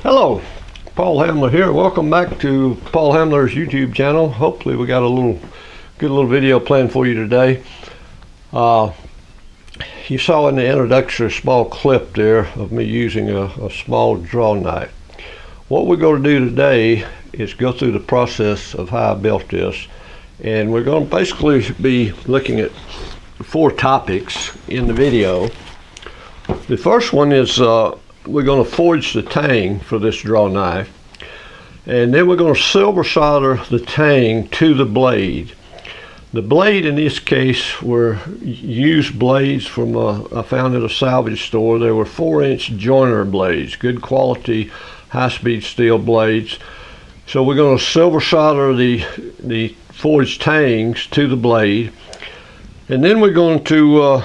Hello, Paul Hamler here. Welcome back to Paul Hamler's YouTube channel. Hopefully we got a good little video planned for you today. You saw in the introductory small clip there of me using a small draw knife. What we're going to do today is go through the process of how I built this, and we're going to basically be looking at 4 topics in the video. The first one is we're going to forge the tang for this draw knife, and then we're going to silver solder the tang to the blade. The blade in this case were used blades from I found at a salvage store. They were 4-inch joiner blades, good quality high-speed steel blades. So we're going to silver solder the forged tangs to the blade, and then we're going to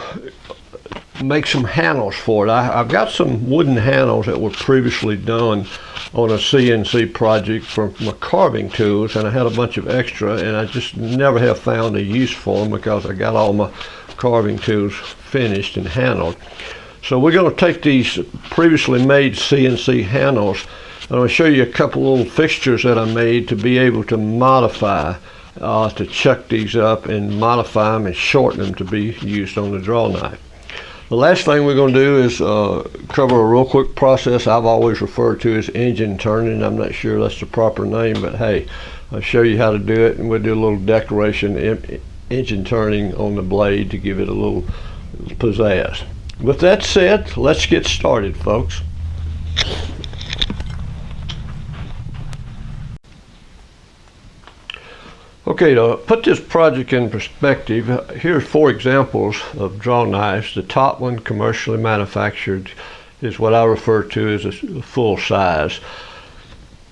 make some handles for it. I've got some wooden handles that were previously done on a CNC project from my carving tools, and I had a bunch of extra, and I just never have found a use for them because I got all my carving tools finished and handled. So we're going to take these previously made CNC handles, and I'm going to show you a couple little fixtures that I made to be able to modify, to chuck these up and modify them and shorten them to be used on the draw knife. The last thing we're going to do is cover a real quick process I've always referred to as engine turning. I'm not sure that's the proper name, but hey, I'll show you how to do it, and we'll do a little decoration engine turning on the blade to give it a little pizzazz. With that said, let's get started, folks. Okay, to put this project in perspective, here's 4 examples of draw knives. The top one, commercially manufactured, is what I refer to as a full size.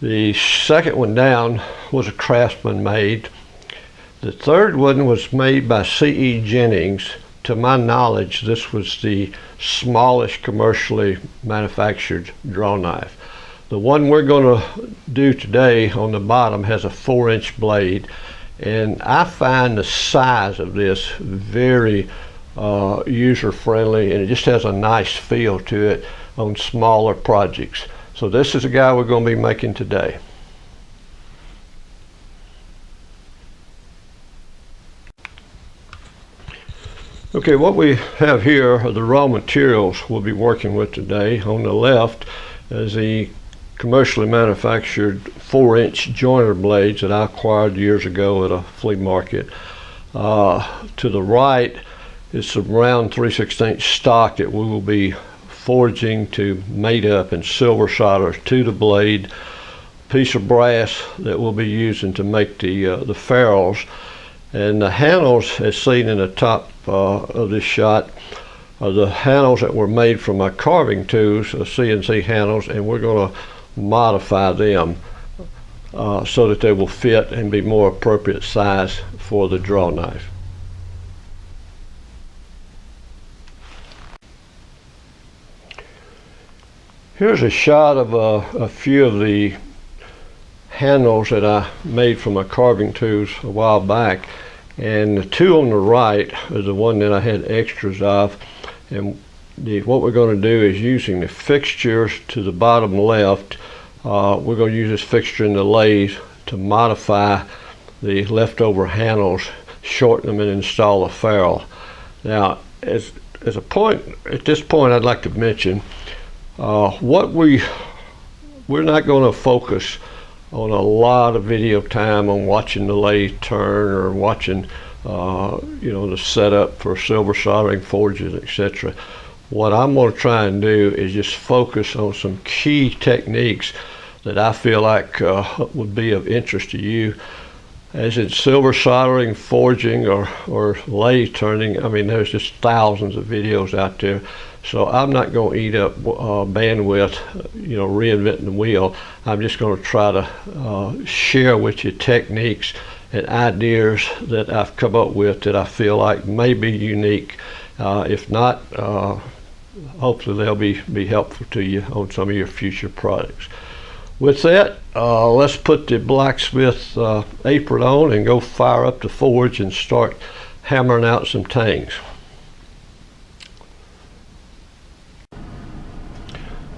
The second one down was a craftsman made. The third one was made by C.E. Jennings. To my knowledge, this was the smallest commercially manufactured draw knife. The one we're going to do today on the bottom has a 4-inch blade, and I find the size of this very user-friendly, and it just has a nice feel to it on smaller projects. So this is the guy we're going to be making today. Okay, what we have here are the raw materials we'll be working with today. On the left is the commercially manufactured 4-inch joiner blades that I acquired years ago at a flea market. To the right is some round 3/16 stock that we will be forging to mate up and silver solder to the blade. Piece of brass that we'll be using to make the ferrules, and the handles as seen in the top of this shot are the handles that were made from my carving tools, CNC handles, and we're going to modify them so that they will fit and be more appropriate size for the draw knife. Here's a shot of a few of the handles that I made from my carving tools a while back, and the 2 on the right are the one that I had extras of, and what we're going to do is, using the fixtures to the bottom left, we're going to use this fixture in the lathe to modify the leftover handles, shorten them, and install a ferrule. Now, as a point, at this point, I'd like to mention we're not going to focus on a lot of video time on watching the lathe turn or watching the setup for silver soldering forges, etc. What I'm going to try and do is just focus on some key techniques that I feel like would be of interest to you. As in silver soldering, forging, or lathe turning, I mean, there's just thousands of videos out there. So I'm not going to eat up bandwidth, reinventing the wheel. I'm just going to try to share with you techniques and ideas that I've come up with that I feel like may be unique. If not, hopefully they'll be helpful to you on some of your future products. With that, let's put the blacksmith apron on and go fire up the forge and start hammering out some tangs.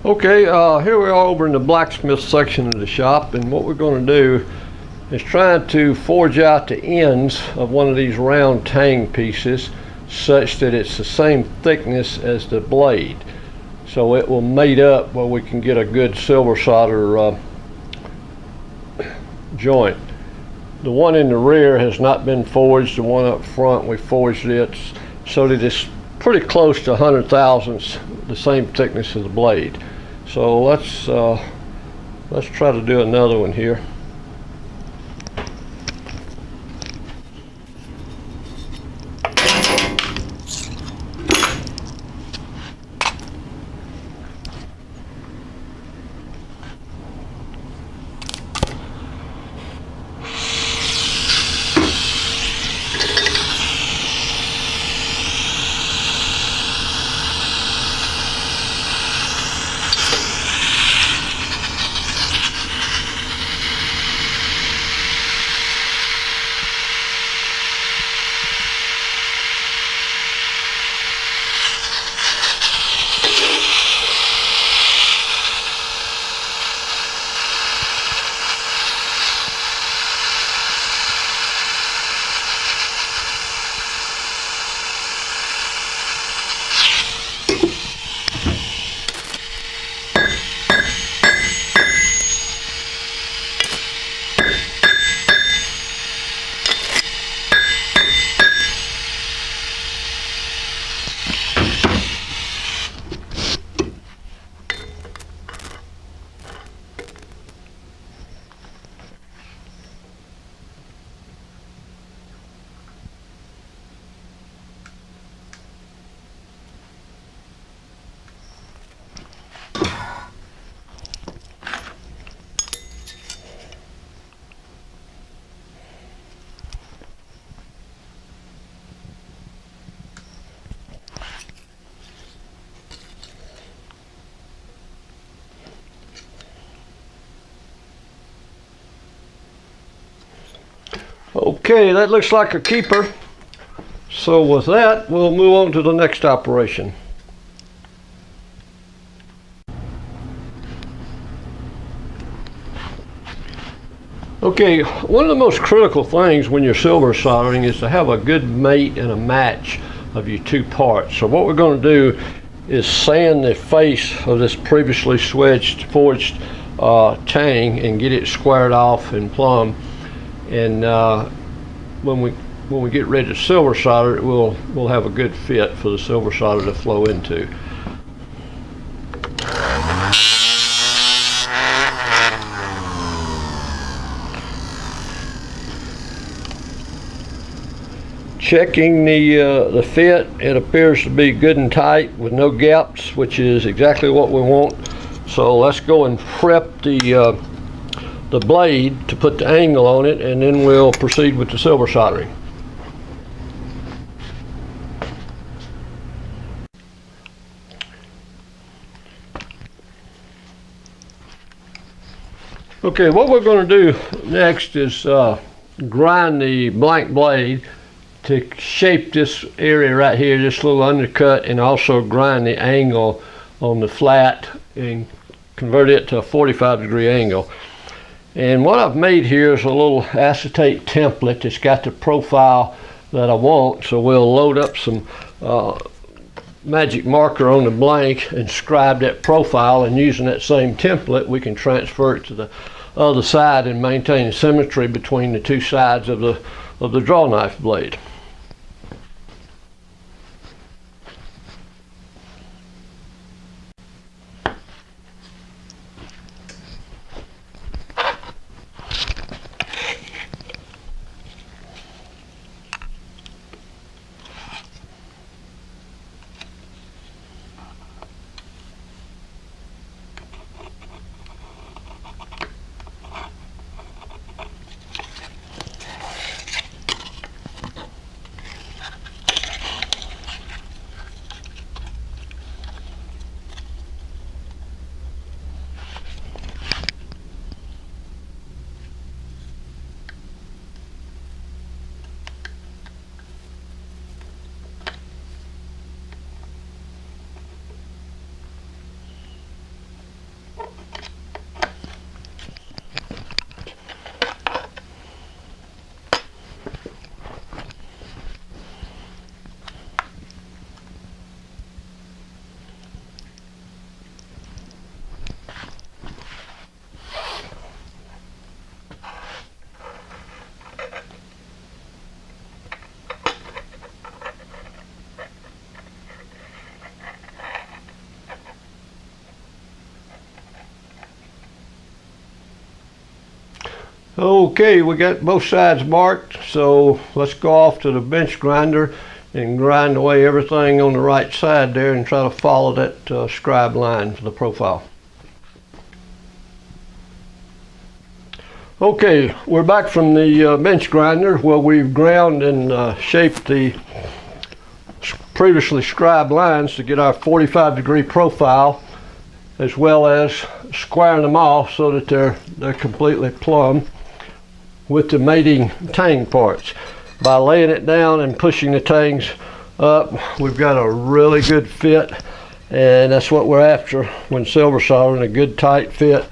Okay, here we are over in the blacksmith section of the shop, and what we're going to do is try to forge out the ends of one of these round tang pieces such that it's the same thickness as the blade, so it will mate up where we can get a good silver solder joint. The one in the rear has not been forged. The one up front, we forged it so that it's pretty close to 100 thousandths the same thickness as the blade. So let's try to do another one here. Okay, that looks like a keeper. So with that, we'll move on to the next operation. Okay, one of the most critical things when you're silver soldering is to have a good mate and a match of your two parts. So what we're going to do is sand the face of this previously forged tang and get it squared off and plumb. And when we get ready to silver solder it, we'll have a good fit for the silver solder to flow into. Checking the fit, it appears to be good and tight with no gaps, which is exactly what we want. So let's go and prep the blade to put the angle on it, and then we'll proceed with the silver soldering. Okay, what we're going to do next is grind the blank blade to shape this area right here, this little undercut, and also grind the angle on the flat and convert it to a 45-degree angle. And what I've made here is a little acetate template that's got the profile that I want. So we'll load up some magic marker on the blank and scribe that profile, and using that same template we can transfer it to the other side and maintain symmetry between the two sides of the draw knife blade. Okay, we got both sides marked, so let's go off to the bench grinder and grind away everything on the right side there and try to follow that scribe line for the profile. Okay, we're back from the bench grinder where we've ground and shaped the previously scribed lines to get our 45-degree profile, as well as squaring them off so that they're completely plumb with the mating tang parts. By laying it down and pushing the tangs up, we've got a really good fit, and that's what we're after when silver soldering, a good tight fit,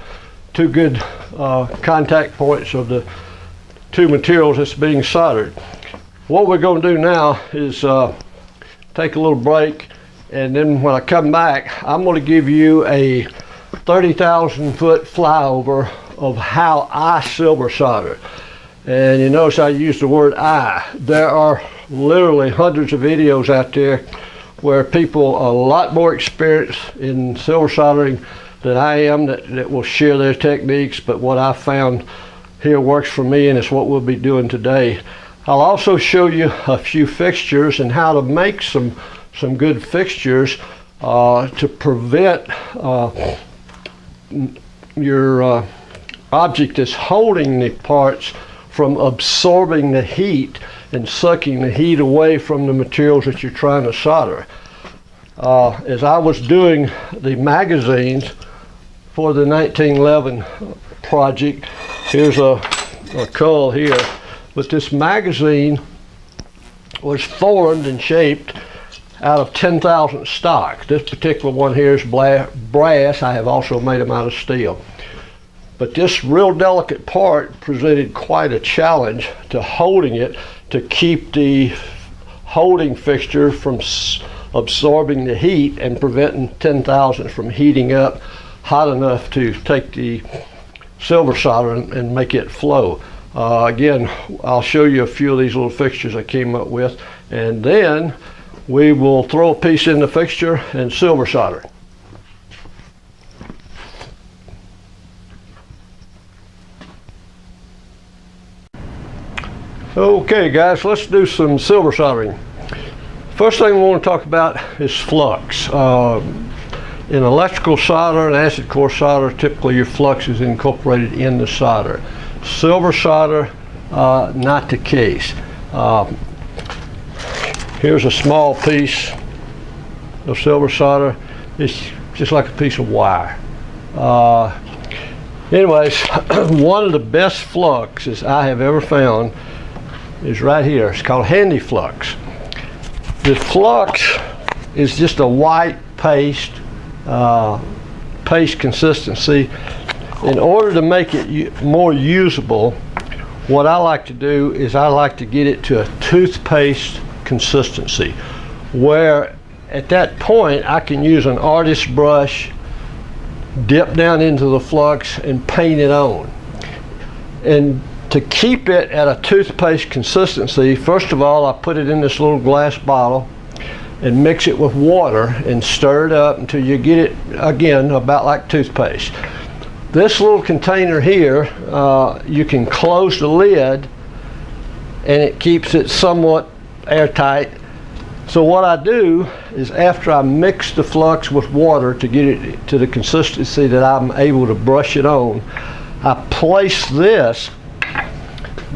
two good contact points of the two materials that's being soldered. What we're going to do now is take a little break, and then when I come back, I'm going to give you a 30,000 foot flyover of how I silver solder. And you notice I use the word I. There are literally hundreds of videos out there where people are a lot more experienced in silver soldering than I am that will share their techniques, but what I found here works for me, and it's what we'll be doing today. I'll also show you a few fixtures and how to make some good fixtures to prevent your object that's holding the parts from absorbing the heat and sucking the heat away from the materials that you're trying to solder. As I was doing the magazines for the 1911 project, here's a cull here, but this magazine was formed and shaped out of 10,000 stock. This particular one here is brass. I have also made them out of steel. But this real delicate part presented quite a challenge to holding it, to keep the holding fixture from absorbing the heat and preventing 10,000 from heating up hot enough to take the silver solder and make it flow. Again, I'll show you a few of these little fixtures I came up with, and then we will throw a piece in the fixture and silver solder. Okay guys, let's do some silver soldering. First thing we want to talk about is flux. In electrical solder and acid core solder, typically your flux is incorporated in the solder. Silver solder, not the case. Here's a small piece of silver solder. It's just like a piece of wire. Anyways, one of the best fluxes I have ever found is right here. It's called Handy Flux. The flux is just a white paste consistency. In order to make it more usable, what I like to do is I like to get it to a toothpaste consistency, where at that point I can use an artist brush, dip down into the flux and paint it on. And to keep it at a toothpaste consistency, first of all, I put it in this little glass bottle and mix it with water and stir it up until you get it, again, about like toothpaste. This little container here, you can close the lid and it keeps it somewhat airtight. So what I do is, after I mix the flux with water to get it to the consistency that I'm able to brush it on, I place this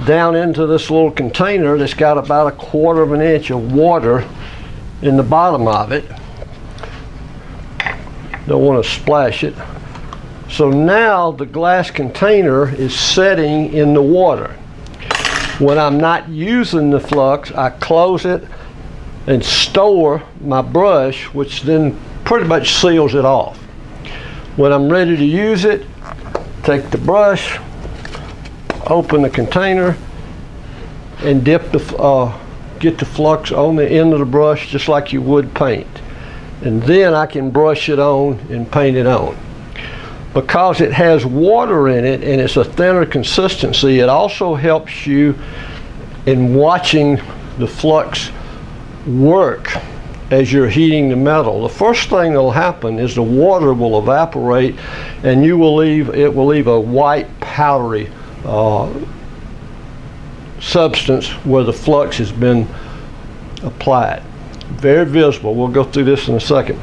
down into this little container that's got about 1/4 of an inch of water in the bottom of it. Don't want to splash it. So now the glass container is setting in the water. When I'm not using the flux, I close it and store my brush, which then pretty much seals it off. When I'm ready to use it, take the brush, open the container, and dip get the flux on the end of the brush just like you would paint. And then I can brush it on and paint it on. Because it has water in it and it's a thinner consistency, it also helps you in watching the flux work as you're heating the metal. The first thing that will happen is the water will evaporate and it will leave a white powdery substance where the flux has been applied. Very visible. We'll go through this in a second.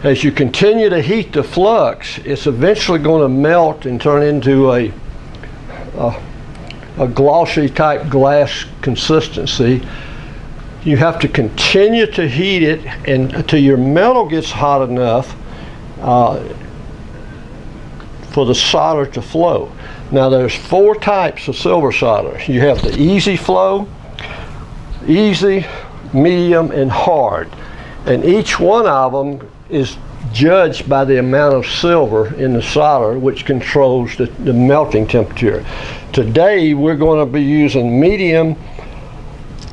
As you continue to heat the flux, it's eventually going to melt and turn into a glossy type glass consistency. You have to continue to heat it until your metal gets hot enough for the solder to flow. Now there's 4 types of silver solder. You have the easy flow, easy, medium, and hard. And each one of them is judged by the amount of silver in the solder, which controls the melting temperature. Today we're going to be using medium,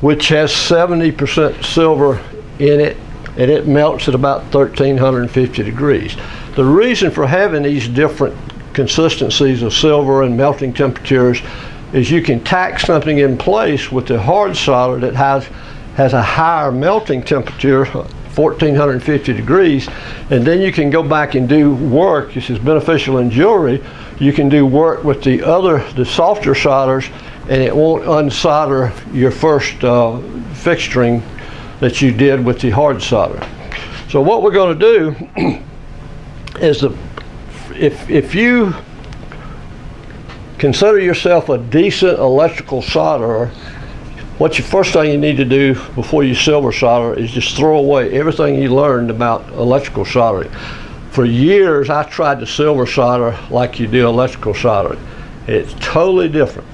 which has 70% silver in it, and it melts at about 1350 degrees. The reason for having these different consistencies of silver and melting temperatures is you can tack something in place with the hard solder that has a higher melting temperature, 1450 degrees, and then you can go back and do work. This is beneficial in jewelry. You can do work with the softer solders, and it won't unsolder your first fixturing that you did with the hard solder. So what we're going to do is if you consider yourself a decent electrical solderer, first thing you need to do before you silver solder is just throw away everything you learned about electrical soldering. For years I tried to silver solder like you do electrical soldering. It's totally different.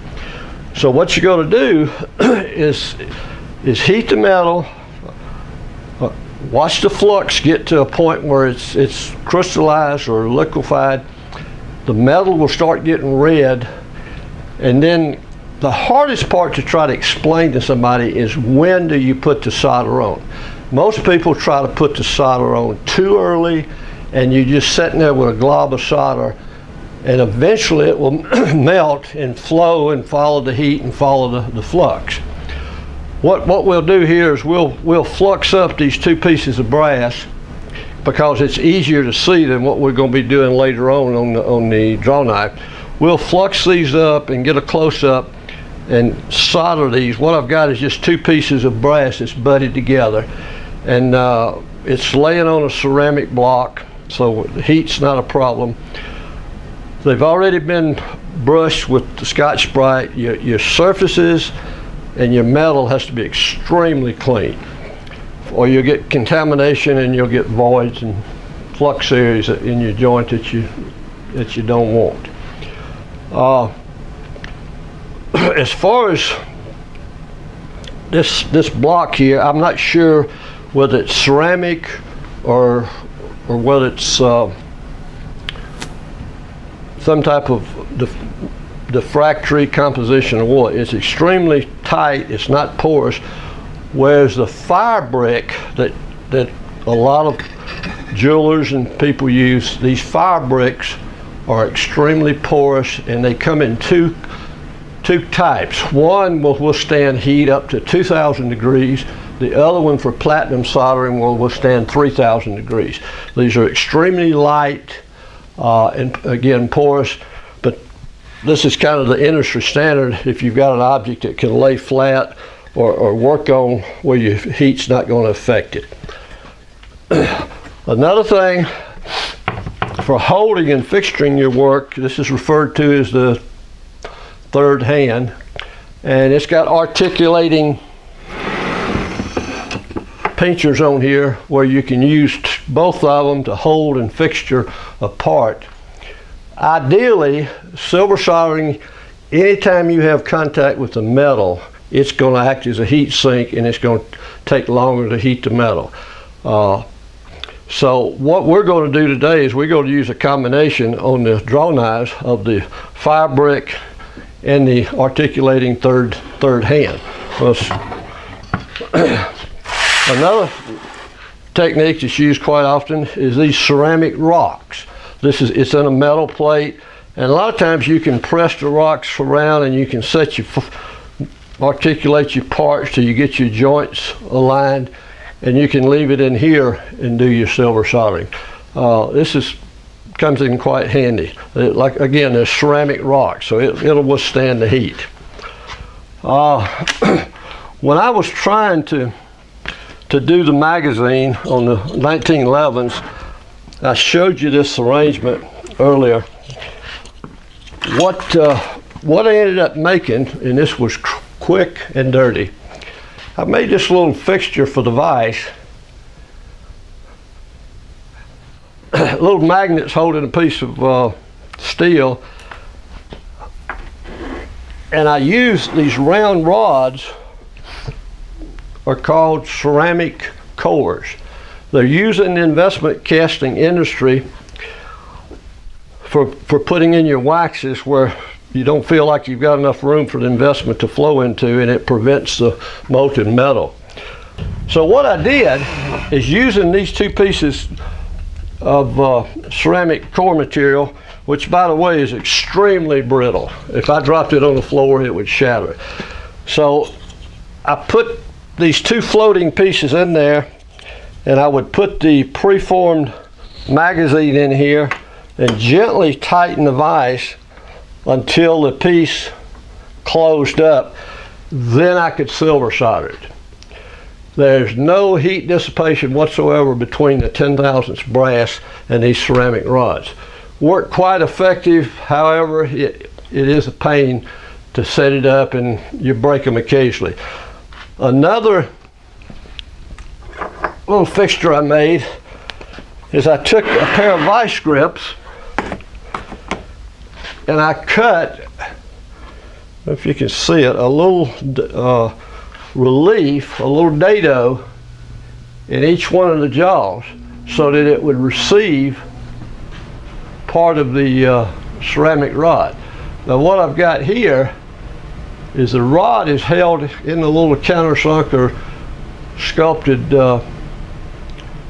So what you're going to do is heat the metal, watch the flux get to a point where it's crystallized or liquefied. The metal will start getting red, and then the hardest part to try to explain to somebody is when do you put the solder on. Most people try to put the solder on too early, and you're just sitting there with a glob of solder, and eventually it will melt and flow and follow the heat and follow the flux. What we'll do here is we'll flux up these 2 pieces of brass because it's easier to see than what we're going to be doing later on the draw knife. We'll flux these up and get a close-up and solder these. What I've got is just 2 pieces of brass that's butted together, and it's laying on a ceramic block, so the heat's not a problem. They've already been brushed with the Scotch-Brite. Your surfaces and your metal has to be extremely clean, or you'll get contamination and you'll get voids and flux areas in your joint that you don't want. As far as this block here, I'm not sure whether it's ceramic or whether it's some type of diffractory composition or what. It's extremely tight, it's not porous, whereas the fire brick that a lot of jewelers and people use, these fire bricks are extremely porous, and they come in two types. One will withstand heat up to 2,000 degrees. The other one for platinum soldering will withstand 3,000 degrees. These are extremely light and again porous, but this is kind of the industry standard if you've got an object that can lay flat or work on where your heat's not going to affect it. Another thing for holding and fixturing your work, this is referred to as the third hand, and it's got articulating pinchers on here where you can use both of them to hold and fixture a part. Ideally, silver soldering, anytime you have contact with the metal, it's going to act as a heat sink, and it's going to take longer to heat the metal. So what we're going to do today is we're going to use a combination on the draw knives of the fire brick and the articulating third hand. Another technique that's used quite often is these ceramic rocks. It's in a metal plate, and a lot of times you can press the rocks around and you can articulate your parts till you get your joints aligned, and you can leave it in here and do your silver soldering. This is comes in quite handy. Like again, there's ceramic rock, so it'll withstand the heat. When I was trying to do the magazine on the 1911s, I showed you this arrangement earlier. What I ended up making, and this was quick and dirty, I made this little fixture for the vise. Little magnets holding a piece of steel, and I used these round rods, are called ceramic cores. They're used in the investment casting industry for putting in your waxes where you don't feel like you've got enough room for the investment to flow into, and it prevents the molten metal. So what I did is, using these two pieces of ceramic core material, which by the way is extremely brittle. If I dropped it on the floor, it would shatter. So I put these two floating pieces in there, and I would put the preformed magazine in here and gently tighten the vise until the piece closed up. Then I could silver solder it. There's no heat dissipation whatsoever between the 10,000ths brass and these ceramic rods. Work quite effective, however, it is a pain to set it up, and you break them occasionally. Another little fixture I made is I took a pair of vice grips and I cut, if you can see it, a little relief, a little dado in each one of the jaws so that it would receive part of the ceramic rod. Now what I've got here is the rod is held in the little countersunk or sculpted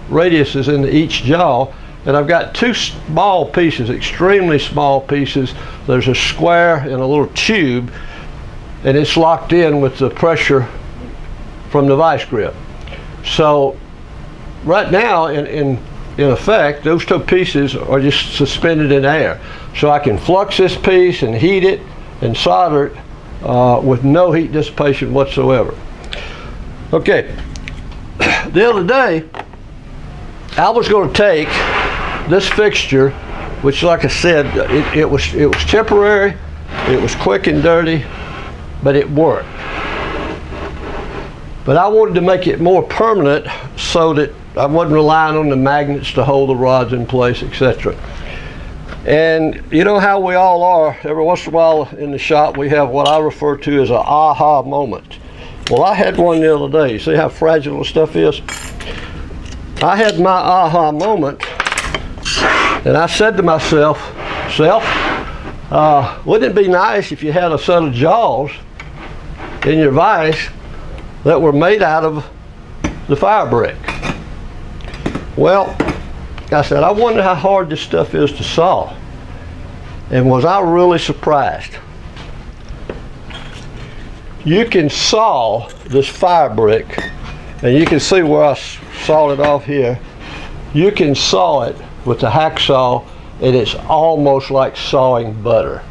radiuses into each jaw, and I've got two small pieces, extremely small pieces. There's a square and a little tube, and it's locked in with the pressure from the vice grip. So right now, in effect, those two pieces are just suspended in air. So I can flux this piece and heat it and solder it with no heat dissipation whatsoever. Okay, the other day, I was going to take this fixture, which, like I said, it was temporary, it was quick and dirty, but it worked. But I wanted to make it more permanent so that I wasn't relying on the magnets to hold the rods in place, etc. And you know how we all are, every once in a while in the shop we have what I refer to as an aha moment. Well, I had one the other day. See how fragile the stuff is? I had my aha moment, and I said to myself, wouldn't it be nice if you had a set of jaws in your vise that were made out of the fire brick? Well, I said, I wonder how hard this stuff is to saw. And was I really surprised? You can saw this fire brick, and you can see where I sawed it off here. You can saw it with the hacksaw, and it's almost like sawing butter.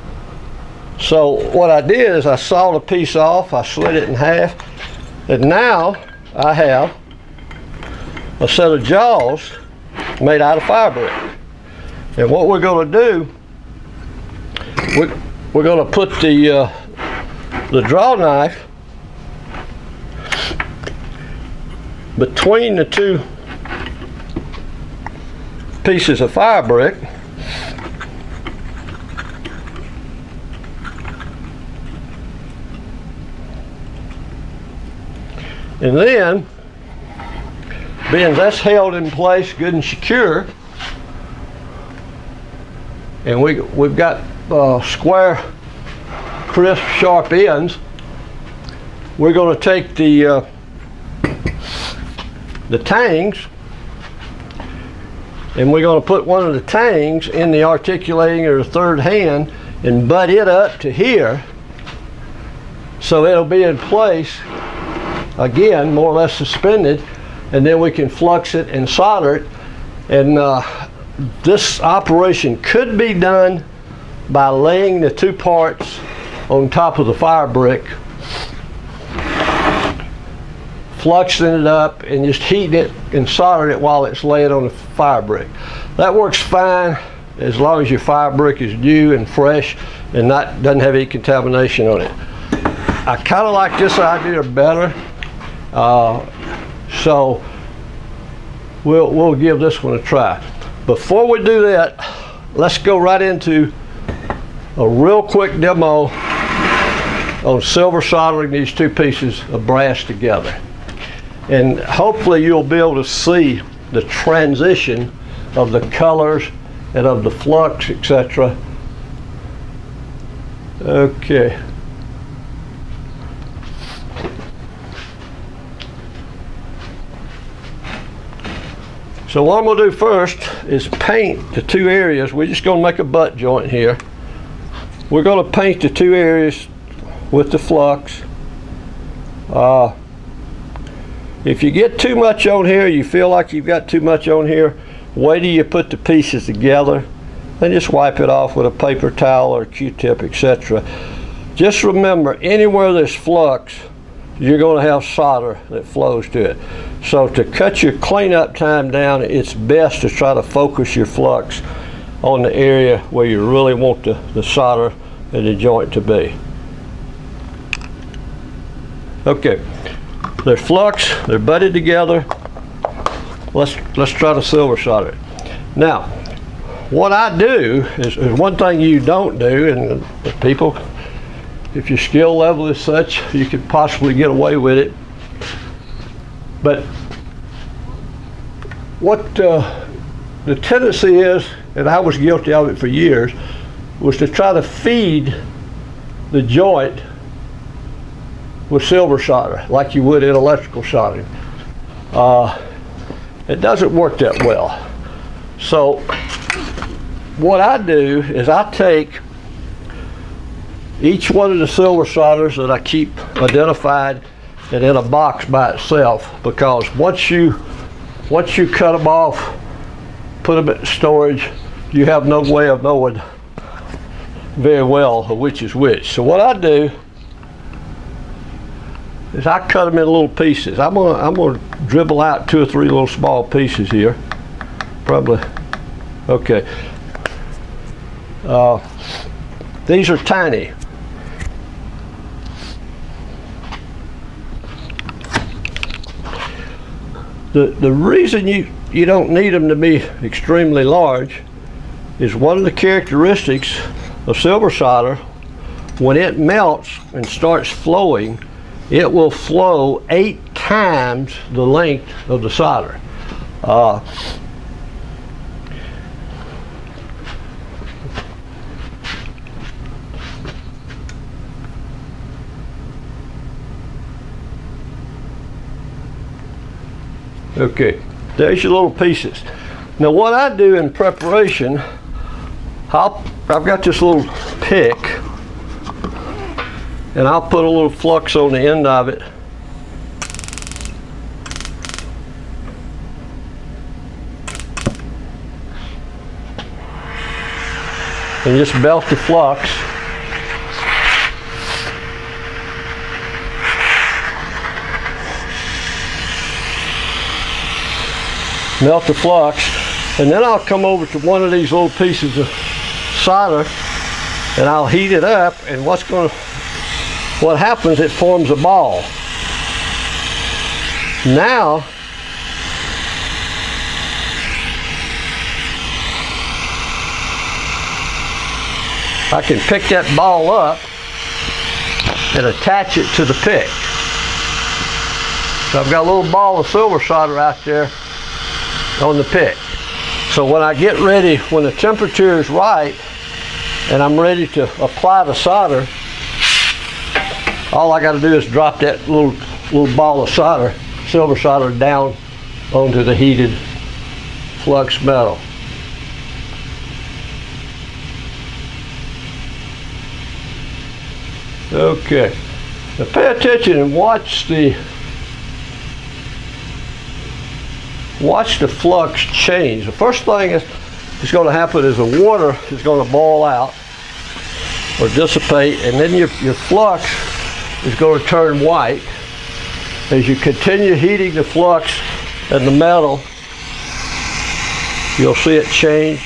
So what I did is I sawed a piece off, I slit it in half, and now I have a set of jaws made out of fire brick. And what we're going to do, we're going to put the draw knife between the two pieces of fire brick, and then, being that's held in place good and secure, and we've got square, crisp, sharp ends, we're going to take the tangs, and we're going to put one of the tangs in the articulating or the third hand and butt it up to here, so it'll be in place again, more or less suspended, and then we can flux it and solder it. And this operation could be done by laying the two parts on top of the fire brick, fluxing it up, and just heating it and soldering it while it's laying on the fire brick. That works fine as long as your fire brick is new and fresh and doesn't have any contamination on it. I kind of like this idea better, so we'll give this one a try. Before we do that, let's go right into a real quick demo on silver soldering these two pieces of brass together. And hopefully you'll be able to see the transition of the colors and of the flux, etc. Okay. So what I'm going to do first is paint the two areas. We're just going to make a butt joint here. We're going to paint the two areas with the flux. If you get too much on here, you feel like you've got too much on here, wait till you put the pieces together and just wipe it off with a paper towel or Q-tip, etc. Just remember, anywhere there's flux, you're going to have solder that flows to it. So to cut your cleanup time down, it's best to try to focus your flux on the area where you really want the solder and the joint to be. Okay, they're flux, they're butted together. Let's try to silver solder it. Now, what I do is one thing you don't do, and people, if your skill level is such, you could possibly get away with it. But what the tendency is, and I was guilty of it for years, was to try to feed the joint with silver solder like you would in electrical soldering. It doesn't work that well. So what I do is I take each one of the silver solders that I keep identified and in a box by itself, because once you cut them off, put them in storage, you have no way of knowing very well which is which. So what I do is I cut them in little pieces. I'm gonna dribble out 2 or 3 little small pieces here, probably. Okay. These are tiny. The reason you don't need them to be extremely large is one of the characteristics of silver solder. When it melts and starts flowing, it will flow 8 times the length of the solder. Okay, there's your little pieces. Now what I do in preparation, I've got this little pick, and I'll put a little flux on the end of it. And just melt the flux. Melt the flux, and then I'll come over to one of these little pieces of solder and I'll heat it up, and what happens, it forms a ball. Now I can pick that ball up and attach it to the pick. So I've got a little ball of silver solder out there on the pick. So when I get ready, when the temperature is right and I'm ready to apply the solder, all I got to do is drop that little ball of solder, silver solder, down onto the heated flux metal. Okay, now pay attention and watch the flux change. The first thing is is going to happen is the water is going to boil out or dissipate, and then your flux is going to turn white. As you continue heating the flux and the metal, you'll see it change.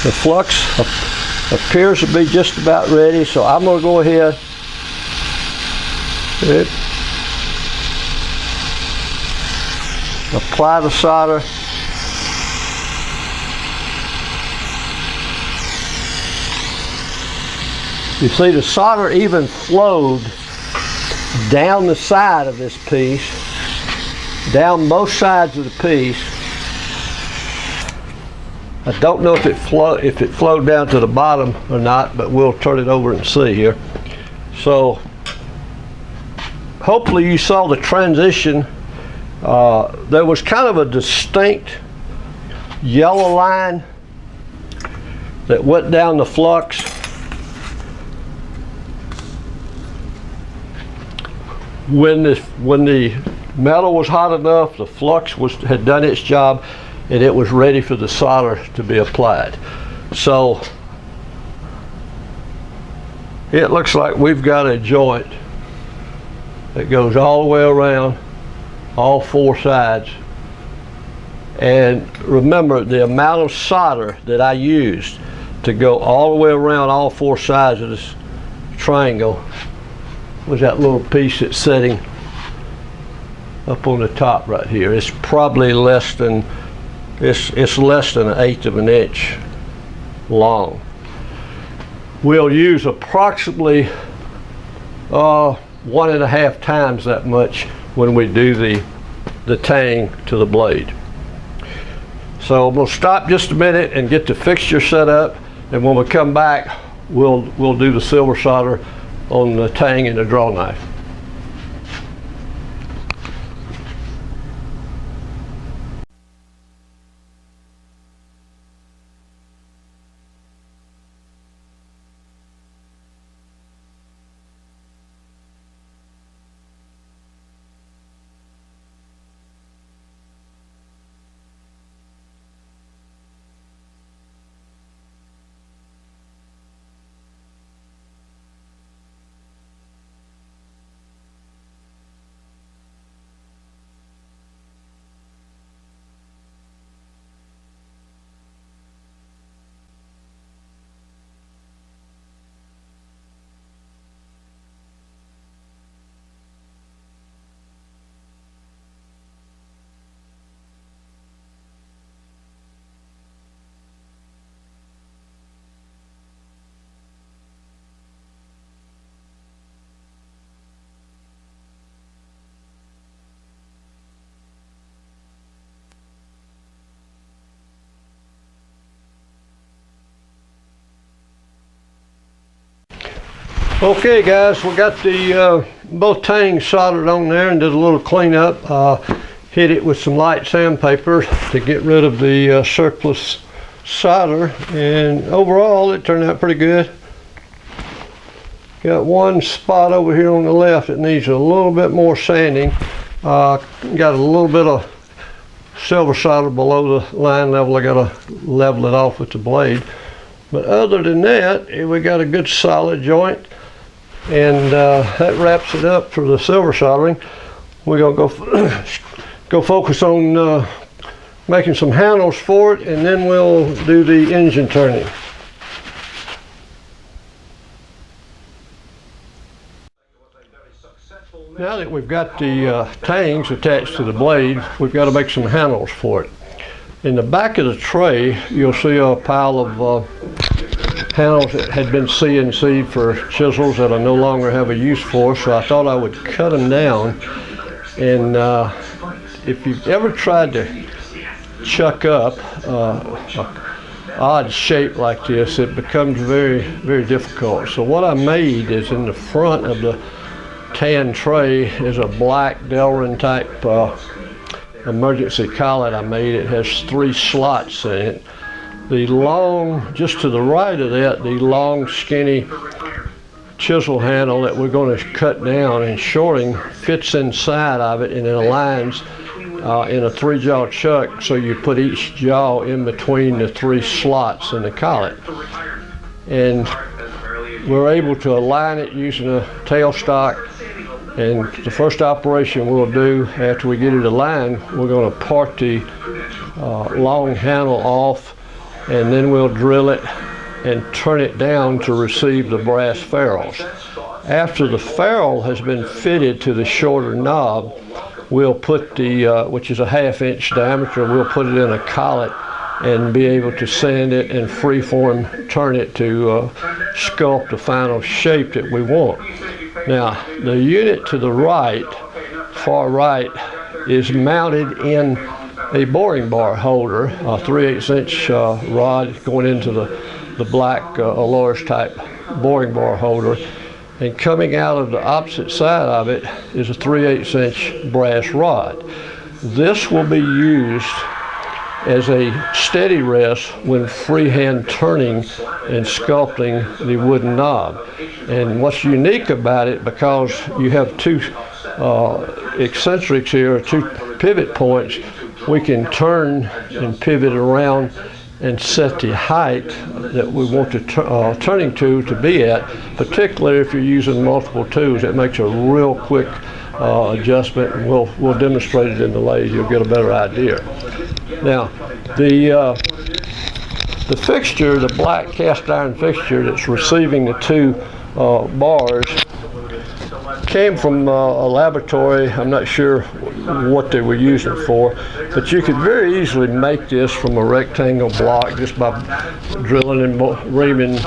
The flux appears to be just about ready, so I'm going to go ahead and apply the solder. You see the solder even flowed down the side of this piece, down both sides of the piece. I don't know if it flowed down to the bottom or not, but we'll turn it over and see here. So hopefully you saw the transition. There was kind of a distinct yellow line that went down the flux. When the metal was hot enough, the flux had done its job, and it was ready for the solder to be applied. So it looks like we've got a joint that goes all the way around all four sides. And remember, the amount of solder that I used to go all the way around all four sides of this triangle was that little piece that's sitting up on the top right here. It's probably less than it's less than 1/8 of an inch long. We'll use approximately 1.5 times that much when we do the tang to the blade. So we'll stop just a minute and get the fixture set up, and when we come back, we'll do the silver solder on the tang and the draw knife. Okay guys, we got the both tangs soldered on there and did a little cleanup. Hit it with some light sandpaper to get rid of the surplus solder, and overall it turned out pretty good. Got one spot over here on the left that needs a little bit more sanding. Got a little bit of silver solder below the line level. I got to level it off with the blade. But other than that, we got a good solid joint. And that wraps it up for the silver soldering. We're gonna go focus on making some handles for it, and then we'll do the engine turning. Now that we've got the tangs attached to the blade, we've got to make some handles for it. In the back of the tray, you'll see a pile of handles that had been CNC'd for chisels that I no longer have a use for, so I thought I would cut them down. And if you've ever tried to chuck up an odd shape like this, it becomes very, very difficult. So what I made is, in the front of the tan tray is a black Delrin type emergency collet I made. It has 3 slots in it. The long, just to the right of that, the long skinny chisel handle that we're going to cut down, and shoring fits inside of it, and it aligns in a 3-jaw chuck, so you put each jaw in between the 3 slots in the collet. And we're able to align it using a tailstock. And the first operation we'll do after we get it aligned, we're going to part the long handle off, and then we'll drill it and turn it down to receive the brass ferrules. After the ferrule has been fitted to the shorter knob, we'll put the, which is a 1/2 inch diameter, we'll put it in a collet and be able to sand it and freeform turn it to sculpt the final shape that we want. Now, the unit to the right, far right, is mounted in a boring bar holder, a 3/8 inch rod going into the black Allures type boring bar holder. And coming out of the opposite side of it is a 3/8 inch brass rod. This will be used as a steady rest when freehand turning and sculpting the wooden knob. And what's unique about it, because you have 2 eccentrics here, 2 pivot points, we can turn and pivot around and set the height that we want the turning tool to be at, particularly if you're using multiple tools. It makes a real quick adjustment, and we'll demonstrate it in the lathe. You'll get a better idea. Now, the fixture, the black cast iron fixture that's receiving the 2 bars, came from a laboratory. I'm not sure what they were using it for, but you could very easily make this from a rectangle block just by drilling and reaming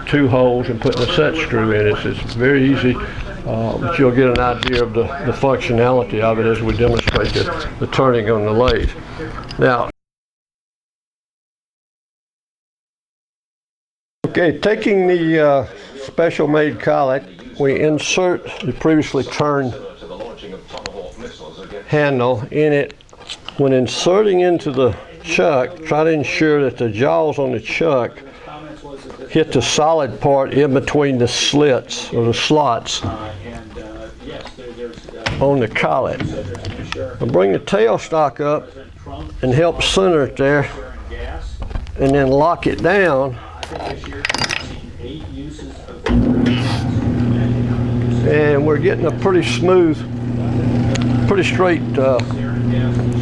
2 holes and putting a set screw in it. It's very easy, but you'll get an idea of the functionality of it as we demonstrate the turning on the lathe. Now, okay, taking the special made collet, we insert the previously turned handle in it. When inserting into the chuck, try to ensure that the jaws on the chuck hit the solid part in between the slits or the slots on the collet. I'll bring the tailstock up and help center it there, and then lock it down. And we're getting a pretty smooth, pretty straight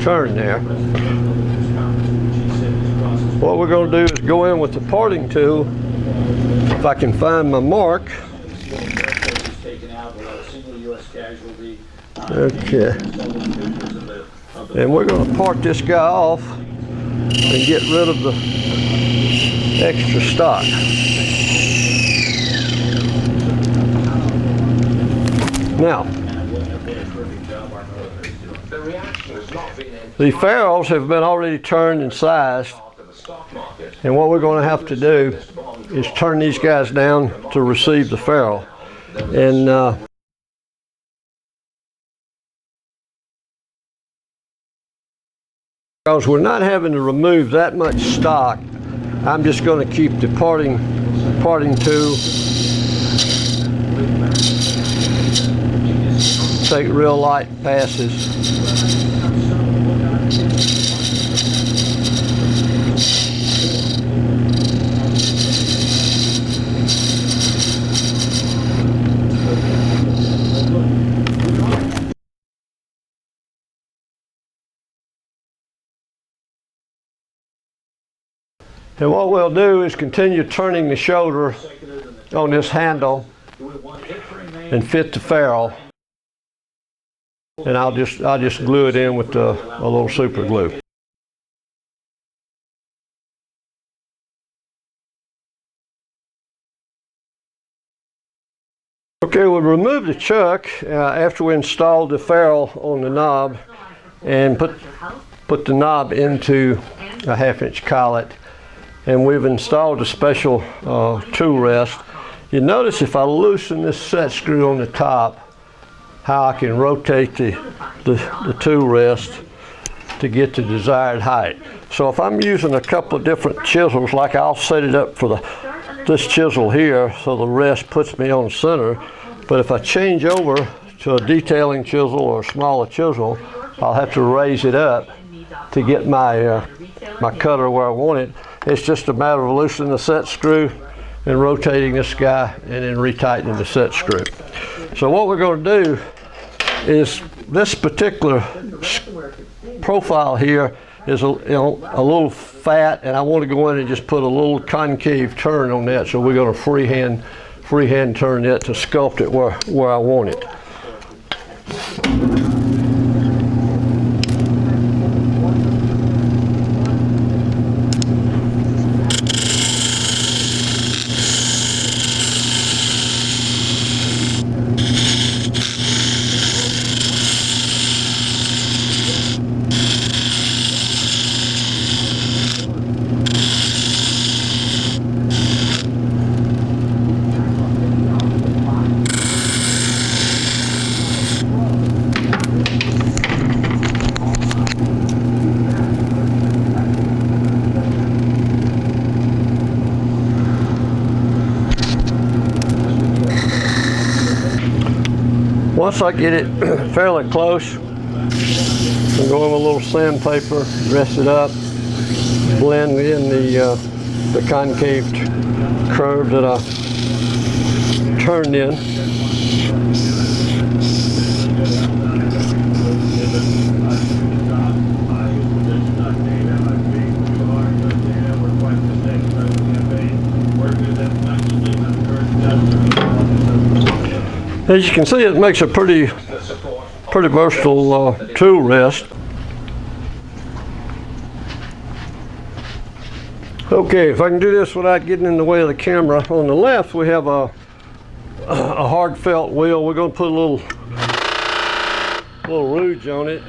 turn there. What we're going to do is go in with the parting tool, if I can find my mark. Okay. And we're going to part this guy off and get rid of the extra stock. Now, the ferrules have been already turned and sized, and what we're going to have to do is turn these guys down to receive the ferrule. And because we're not having to remove that much stock, I'm just going to keep the parting tool. Take real light passes. And what we'll do is continue turning the shoulder on this handle and fit the ferrule. And I'll just glue it in with a little super glue. Okay, we'll remove the chuck after we install the ferrule on the knob, and put the knob into a 1/2 inch collet. And we've installed a special tool rest. You notice if I loosen this set screw on the top, how I can rotate the tool rest to get the desired height. So if I'm using a couple of different chisels, like I'll set it up for the this chisel here so the rest puts me on center. But if I change over to a detailing chisel or a smaller chisel, I'll have to raise it up to get my my cutter where I want it. It's just a matter of loosening the set screw and rotating this guy and then retightening the set screw. So what we're going to do is this particular profile here is a little fat, and I want to go in and just put a little concave turn on that. So we're going to freehand turn that to sculpt it where I want it. Once I get it fairly close, I'm going with a little sandpaper, dress it up, blend in the concave curve that I turned in. As you can see, it makes a pretty versatile tool rest. Okay, if I can do this without getting in the way of the camera, on the left we have a hard felt wheel. We're going to put a little rouge on it.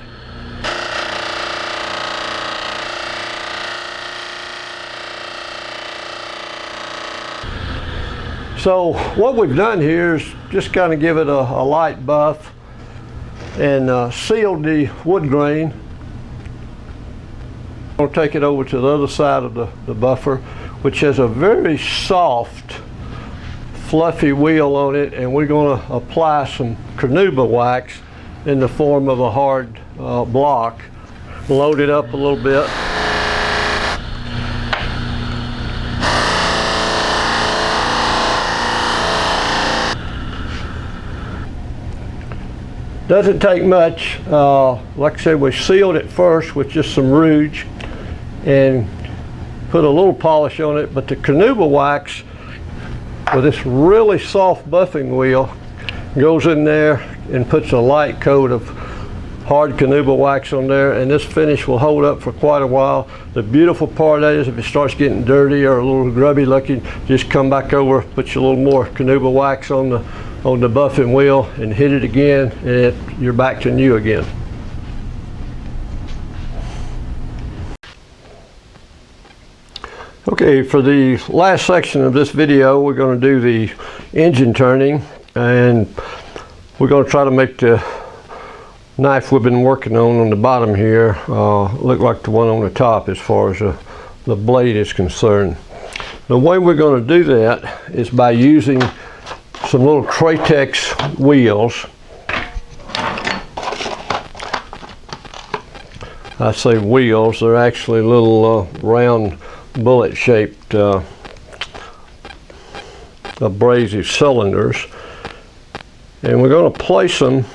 So what we've done here is just kind of give it a light buff and sealed the wood grain. I'm going to take it over to the other side of the buffer, which has a very soft, fluffy wheel on it, and we're going to apply some carnauba wax in the form of a hard block. Load it up a little bit. Doesn't take much. Like I said, we sealed it first with just some rouge and put a little polish on it, but the carnauba wax with this really soft buffing wheel goes in there and puts a light coat of hard carnauba wax on there, and this finish will hold up for quite a while. The beautiful part is if it starts getting dirty or a little grubby looking, just come back over, put your little more carnauba wax on the buffing wheel and hit it again, and you're back to new again. Okay, for the last section of this video, we're going to do the engine turning, and we're going to try to make the knife we've been working on the bottom here look like the one on the top as far as the blade is concerned. The way we're going to do that is by using some little Kratex wheels. I say wheels, they're actually little round bullet shaped abrasive cylinders, and we're going to place them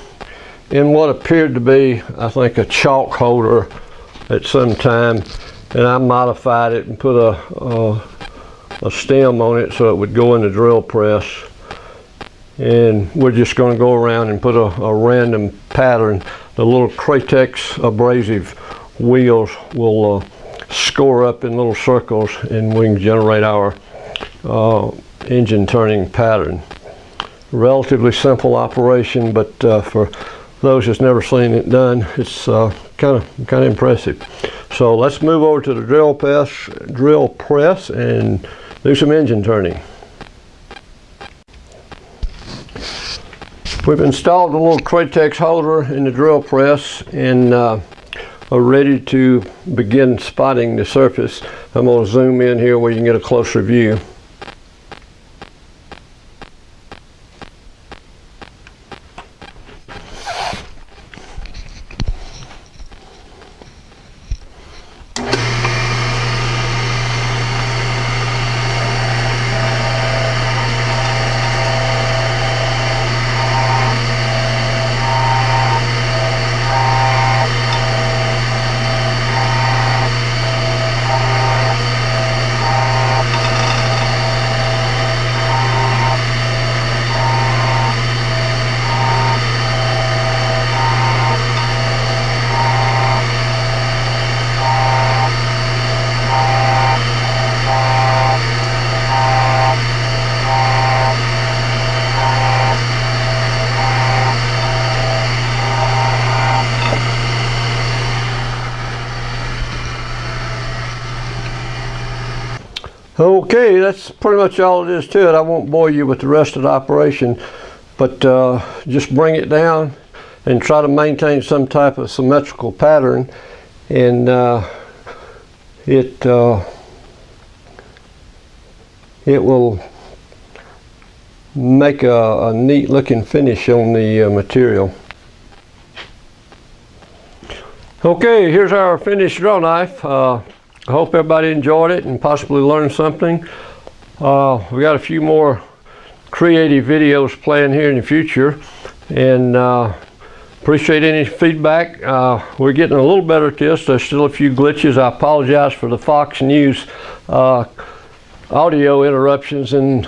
in what appeared to be, I think, a chalk holder at some time, and I modified it and put a stem on it so it would go in the drill press. And we're just going to go around and put a random pattern. The little Kratex abrasive wheels will score up in little circles, and we can generate our engine turning pattern. Relatively simple operation, but for those that's never seen it done, it's kind of impressive. So let's move over to the drill press and do some engine turning. We've installed a little Kratex holder in the drill press and are ready to begin spotting the surface. I'm going to zoom in here where you can get a closer view. Okay, that's pretty much all it is to it. I won't bore you with the rest of the operation, but just bring it down and try to maintain some type of symmetrical pattern, and it will make a neat looking finish on the material. Okay, here's our finished draw knife. I hope everybody enjoyed it and possibly learned something. We got a few more creative videos planned here in the future, and appreciate any feedback. We're getting a little better at this. There's still a few glitches. I apologize for the Fox News audio interruptions, and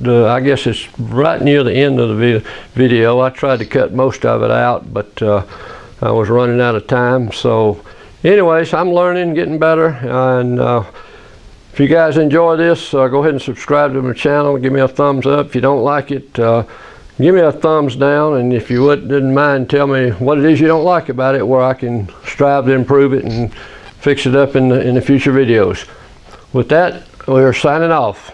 I guess it's right near the end of the video. I tried to cut most of it out, but I was running out of time. So anyways, I'm learning, getting better, and if you guys enjoy this, go ahead and subscribe to my channel. Give me a thumbs up. If you don't like it, give me a thumbs down, and if you didn't mind, tell me what it is you don't like about it, where I can strive to improve it and fix it up in the future videos. With that, we're signing off.